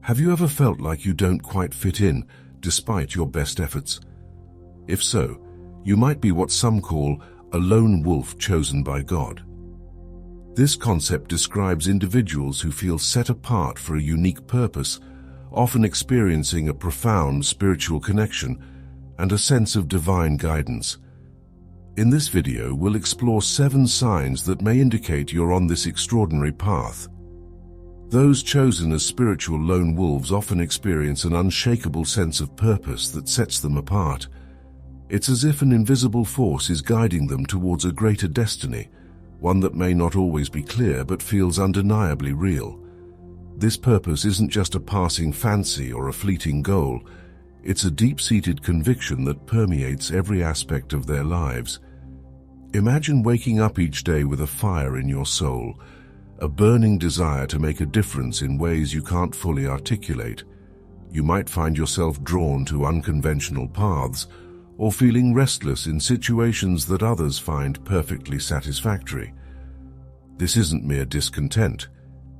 Have you ever felt like you don't quite fit in, despite your best efforts? If so, you might be what some call a lone wolf chosen by God. This concept describes individuals who feel set apart for a unique purpose, often experiencing a profound spiritual connection and a sense of divine guidance. In this video, we'll explore 7 signs that may indicate you're on this extraordinary path. Those chosen as spiritual lone wolves often experience an unshakable sense of purpose that sets them apart. It's as if an invisible force is guiding them towards a greater destiny, one that may not always be clear but feels undeniably real. This purpose isn't just a passing fancy or a fleeting goal. It's a deep-seated conviction that permeates every aspect of their lives. Imagine waking up each day with a fire in your soul, a burning desire to make a difference in ways you can't fully articulate. You might find yourself drawn to unconventional paths, or feeling restless in situations that others find perfectly satisfactory. This isn't mere discontent.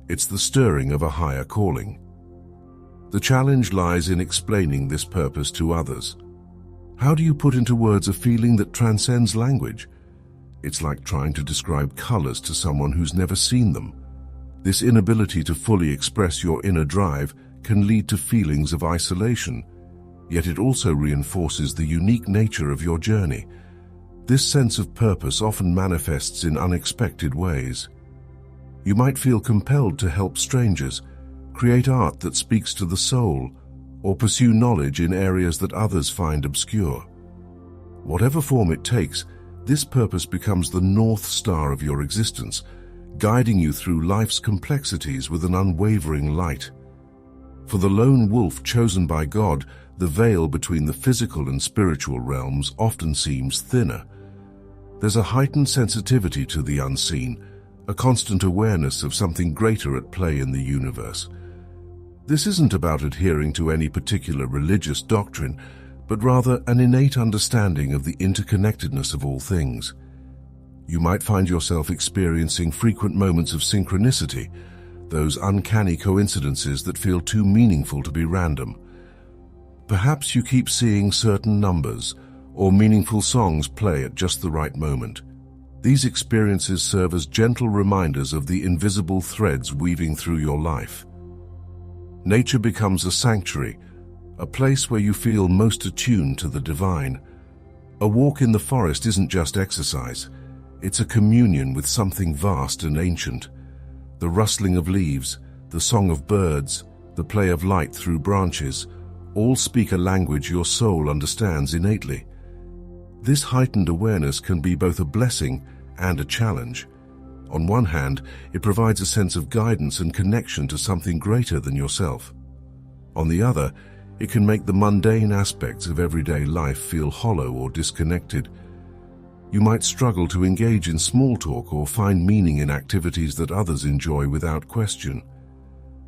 It's the stirring of a higher calling. The challenge lies in explaining this purpose to others. How do you put into words a feeling that transcends language? It's like trying to describe colors to someone who's never seen them. This inability to fully express your inner drive can lead to feelings of isolation, yet it also reinforces the unique nature of your journey. This sense of purpose often manifests in unexpected ways. You might feel compelled to help strangers, create art that speaks to the soul, or pursue knowledge in areas that others find obscure. Whatever form it takes, this purpose becomes the North Star of your existence, guiding you through life's complexities with an unwavering light. For the lone wolf chosen by God, the veil between the physical and spiritual realms often seems thinner. There's a heightened sensitivity to the unseen, a constant awareness of something greater at play in the universe. This isn't about adhering to any particular religious doctrine, but rather an innate understanding of the interconnectedness of all things. You might find yourself experiencing frequent moments of synchronicity, those uncanny coincidences that feel too meaningful to be random. Perhaps you keep seeing certain numbers or meaningful songs play at just the right moment. These experiences serve as gentle reminders of the invisible threads weaving through your life. Nature becomes a sanctuary, a place where you feel most attuned to the divine. A walk in the forest isn't just exercise, it's a communion with something vast and ancient. The rustling of leaves, the song of birds, the play of light through branches, all speak a language your soul understands innately. This heightened awareness can be both a blessing and a challenge. On one hand, it provides a sense of guidance and connection to something greater than yourself. On the other, it can make the mundane aspects of everyday life feel hollow or disconnected. You might struggle to engage in small talk or find meaning in activities that others enjoy without question.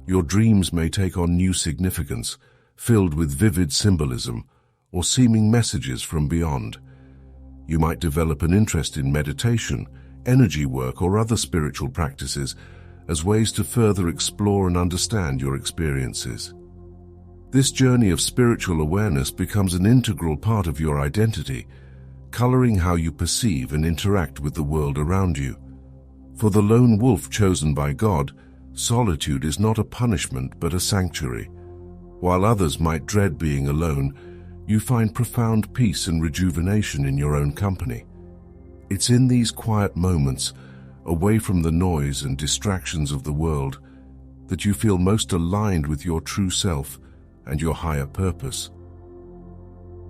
Your dreams may take on new significance, filled with vivid symbolism or seeming messages from beyond. You might develop an interest in meditation, energy work, or other spiritual practices as ways to further explore and understand your experiences. This journey of spiritual awareness becomes an integral part of your identity, coloring how you perceive and interact with the world around you. For the lone wolf chosen by God, solitude is not a punishment but a sanctuary. While others might dread being alone, you find profound peace and rejuvenation in your own company. It's in these quiet moments, away from the noise and distractions of the world, that you feel most aligned with your true self and your higher purpose.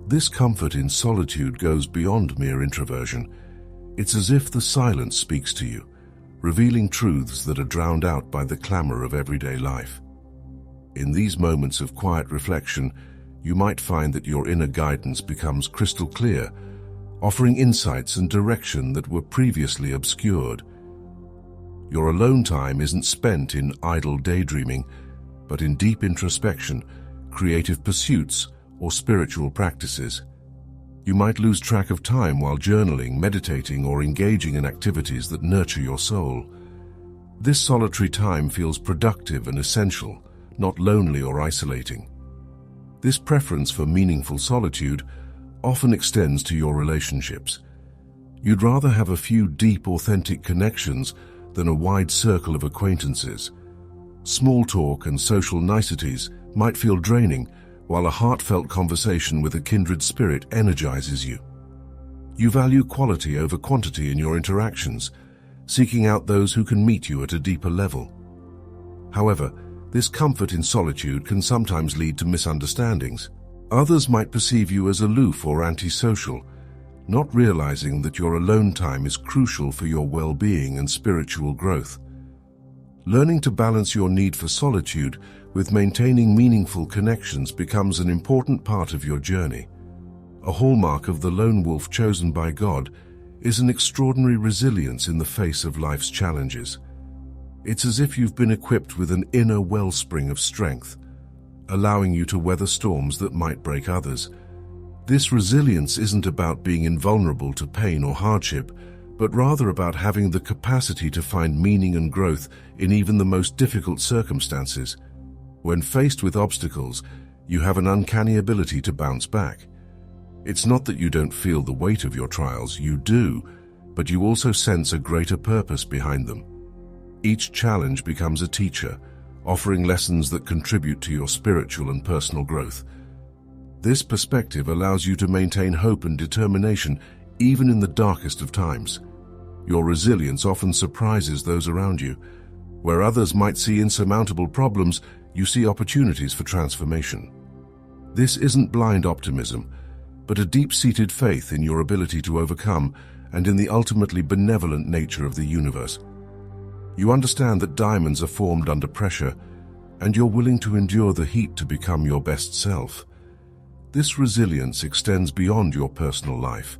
This comfort in solitude goes beyond mere introversion. It's as if the silence speaks to you, revealing truths that are drowned out by the clamor of everyday life. In these moments of quiet reflection, you might find that your inner guidance becomes crystal clear, offering insights and direction that were previously obscured. Your alone time isn't spent in idle daydreaming, but in deep introspection, creative pursuits, or spiritual practices. You might lose track of time while journaling, meditating, or engaging in activities that nurture your soul. This solitary time feels productive and essential, not lonely or isolating. This preference for meaningful solitude often extends to your relationships. You'd rather have a few deep, authentic connections than a wide circle of acquaintances. Small talk and social niceties might feel draining, while a heartfelt conversation with a kindred spirit energizes you. You value quality over quantity in your interactions, seeking out those who can meet you at a deeper level. However, this comfort in solitude can sometimes lead to misunderstandings. Others might perceive you as aloof or antisocial, not realizing that your alone time is crucial for your well-being and spiritual growth. Learning to balance your need for solitude with maintaining meaningful connections becomes an important part of your journey. A hallmark of the lone wolf chosen by God is an extraordinary resilience in the face of life's challenges. It's as if you've been equipped with an inner wellspring of strength, allowing you to weather storms that might break others. This resilience isn't about being invulnerable to pain or hardship, but rather about having the capacity to find meaning and growth in even the most difficult circumstances. When faced with obstacles, you have an uncanny ability to bounce back. It's not that you don't feel the weight of your trials, you do, but you also sense a greater purpose behind them. Each challenge becomes a teacher, offering lessons that contribute to your spiritual and personal growth. This perspective allows you to maintain hope and determination even in the darkest of times. Your resilience often surprises those around you. Where others might see insurmountable problems, you see opportunities for transformation. This isn't blind optimism, but a deep-seated faith in your ability to overcome and in the ultimately benevolent nature of the universe. You understand that diamonds are formed under pressure, and you're willing to endure the heat to become your best self. This resilience extends beyond your personal life.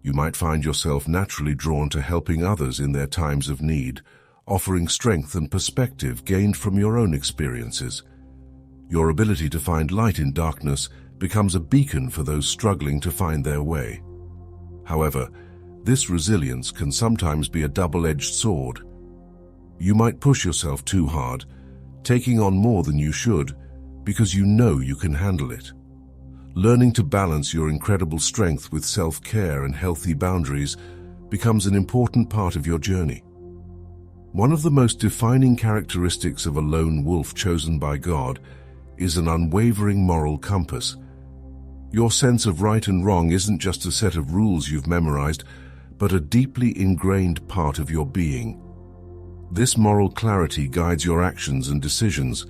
You might find yourself naturally drawn to helping others in their times of need, offering strength and perspective gained from your own experiences. Your ability to find light in darkness becomes a beacon for those struggling to find their way. However, this resilience can sometimes be a double-edged sword. You might push yourself too hard, taking on more than you should, because you know you can handle it. Learning to balance your incredible strength with self-care and healthy boundaries becomes an important part of your journey. One of the most defining characteristics of a lone wolf chosen by God is an unwavering moral compass. Your sense of right and wrong isn't just a set of rules you've memorized, but a deeply ingrained part of your being. This moral clarity guides your actions and decisions,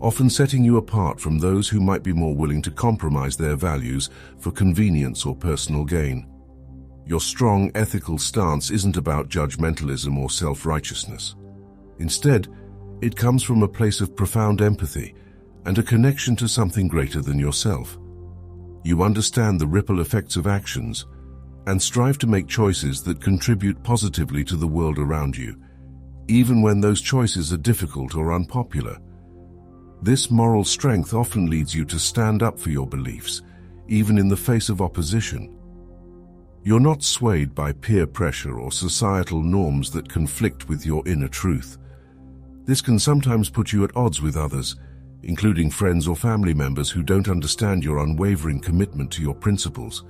often setting you apart from those who might be more willing to compromise their values for convenience or personal gain. Your strong ethical stance isn't about judgmentalism or self-righteousness. Instead, it comes from a place of profound empathy and a connection to something greater than yourself. You understand the ripple effects of actions and strive to make choices that contribute positively to the world around you, even when those choices are difficult or unpopular. This moral strength often leads you to stand up for your beliefs, even in the face of opposition. You're not swayed by peer pressure or societal norms that conflict with your inner truth. This can sometimes put you at odds with others, including friends or family members who don't understand your unwavering commitment to your principles.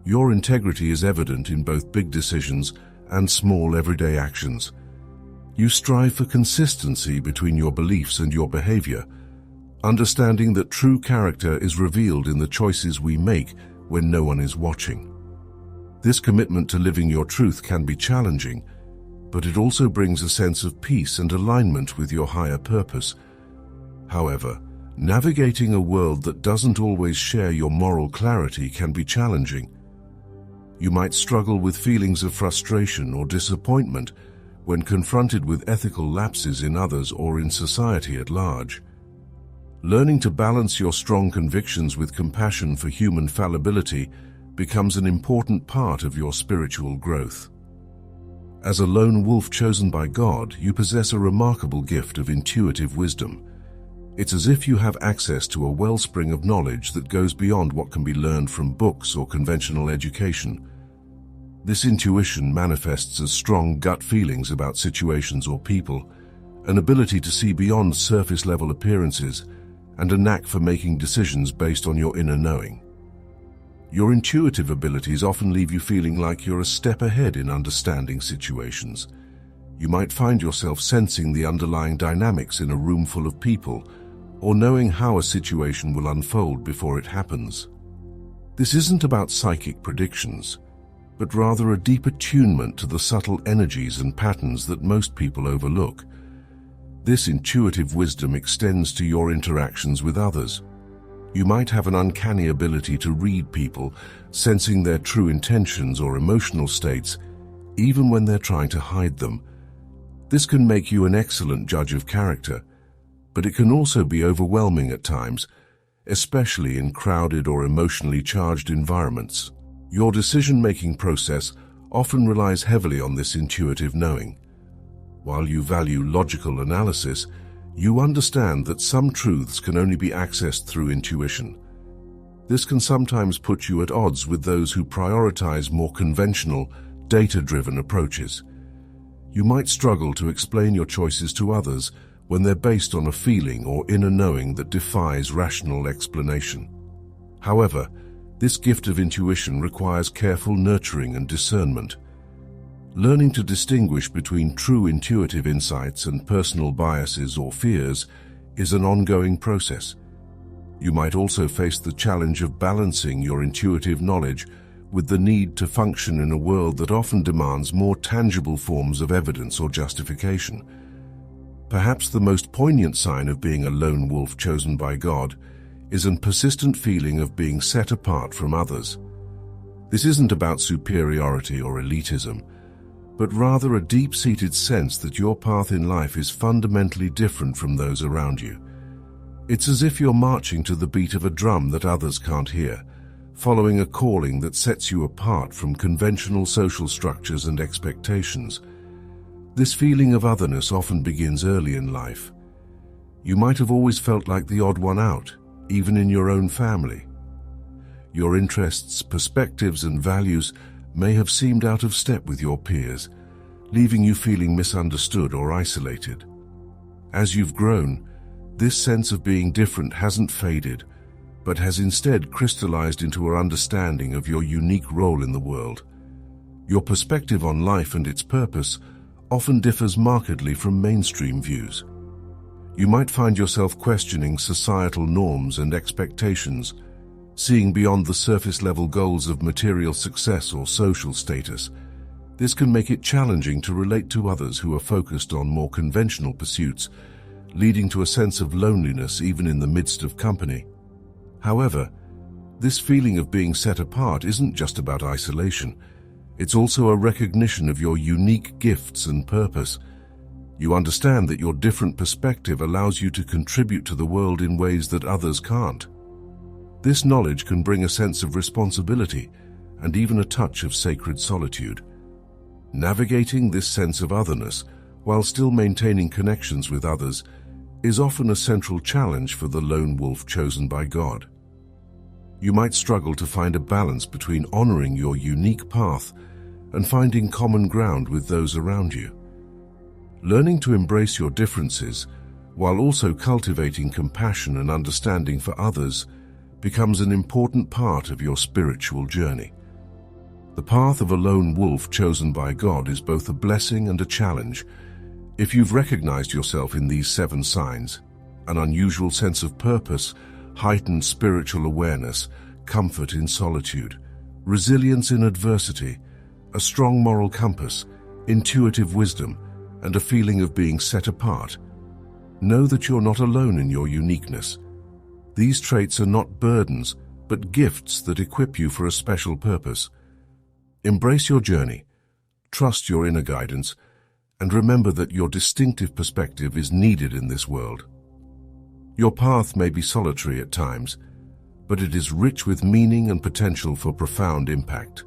Your integrity is evident in both big decisions and small everyday actions. You strive for consistency between your beliefs and your behavior, understanding that true character is revealed in the choices we make when no one is watching. This commitment to living your truth can be challenging, but it also brings a sense of peace and alignment with your higher purpose. However, navigating a world that doesn't always share your moral clarity can be challenging. You might struggle with feelings of frustration or disappointment when confronted with ethical lapses in others or in society at large. Learning to balance your strong convictions with compassion for human fallibility becomes an important part of your spiritual growth. As a lone wolf chosen by God, you possess a remarkable gift of intuitive wisdom. It's as if you have access to a wellspring of knowledge that goes beyond what can be learned from books or conventional education. This intuition manifests as strong gut feelings about situations or people, an ability to see beyond surface-level appearances, and a knack for making decisions based on your inner knowing. Your intuitive abilities often leave you feeling like you're a step ahead in understanding situations. You might find yourself sensing the underlying dynamics in a room full of people, or knowing how a situation will unfold before it happens. This isn't about psychic predictions, but rather a deep attunement to the subtle energies and patterns that most people overlook. This intuitive wisdom extends to your interactions with others. You might have an uncanny ability to read people, sensing their true intentions or emotional states, even when they're trying to hide them. This can make you an excellent judge of character, but it can also be overwhelming at times, especially in crowded or emotionally charged environments. Your decision-making process often relies heavily on this intuitive knowing. While you value logical analysis, you understand that some truths can only be accessed through intuition. This can sometimes put you at odds with those who prioritize more conventional, data-driven approaches. You might struggle to explain your choices to others when they're based on a feeling or inner knowing that defies rational explanation. However, this gift of intuition requires careful nurturing and discernment. Learning to distinguish between true intuitive insights and personal biases or fears is an ongoing process. You might also face the challenge of balancing your intuitive knowledge with the need to function in a world that often demands more tangible forms of evidence or justification. Perhaps the most poignant sign of being a lone wolf chosen by God is a persistent feeling of being set apart from others. This isn't about superiority or elitism, but rather a deep-seated sense that your path in life is fundamentally different from those around you. It's as if you're marching to the beat of a drum that others can't hear, following a calling that sets you apart from conventional social structures and expectations. This feeling of otherness often begins early in life. You might have always felt like the odd one out, even in your own family. Your interests, perspectives, and values may have seemed out of step with your peers, leaving you feeling misunderstood or isolated. As you've grown, this sense of being different hasn't faded, but has instead crystallized into an understanding of your unique role in the world. Your perspective on life and its purpose often differs markedly from mainstream views. You might find yourself questioning societal norms and expectations, seeing beyond the surface-level goals of material success or social status. This can make it challenging to relate to others who are focused on more conventional pursuits, leading to a sense of loneliness even in the midst of company. However, this feeling of being set apart isn't just about isolation. It's also a recognition of your unique gifts and purpose. You understand that your different perspective allows you to contribute to the world in ways that others can't. This knowledge can bring a sense of responsibility and even a touch of sacred solitude. Navigating this sense of otherness while still maintaining connections with others is often a central challenge for the lone wolf chosen by God. You might struggle to find a balance between honoring your unique path and finding common ground with those around you. Learning to embrace your differences while also cultivating compassion and understanding for others becomes an important part of your spiritual journey. The path of a lone wolf chosen by God is both a blessing and a challenge. If you've recognized yourself in these 7 signs, an unusual sense of purpose, heightened spiritual awareness, comfort in solitude, resilience in adversity, a strong moral compass, intuitive wisdom, and a feeling of being set apart, know that you're not alone in your uniqueness. These traits are not burdens, but gifts that equip you for a special purpose. Embrace your journey, trust your inner guidance, and remember that your distinctive perspective is needed in this world. Your path may be solitary at times, but it is rich with meaning and potential for profound impact.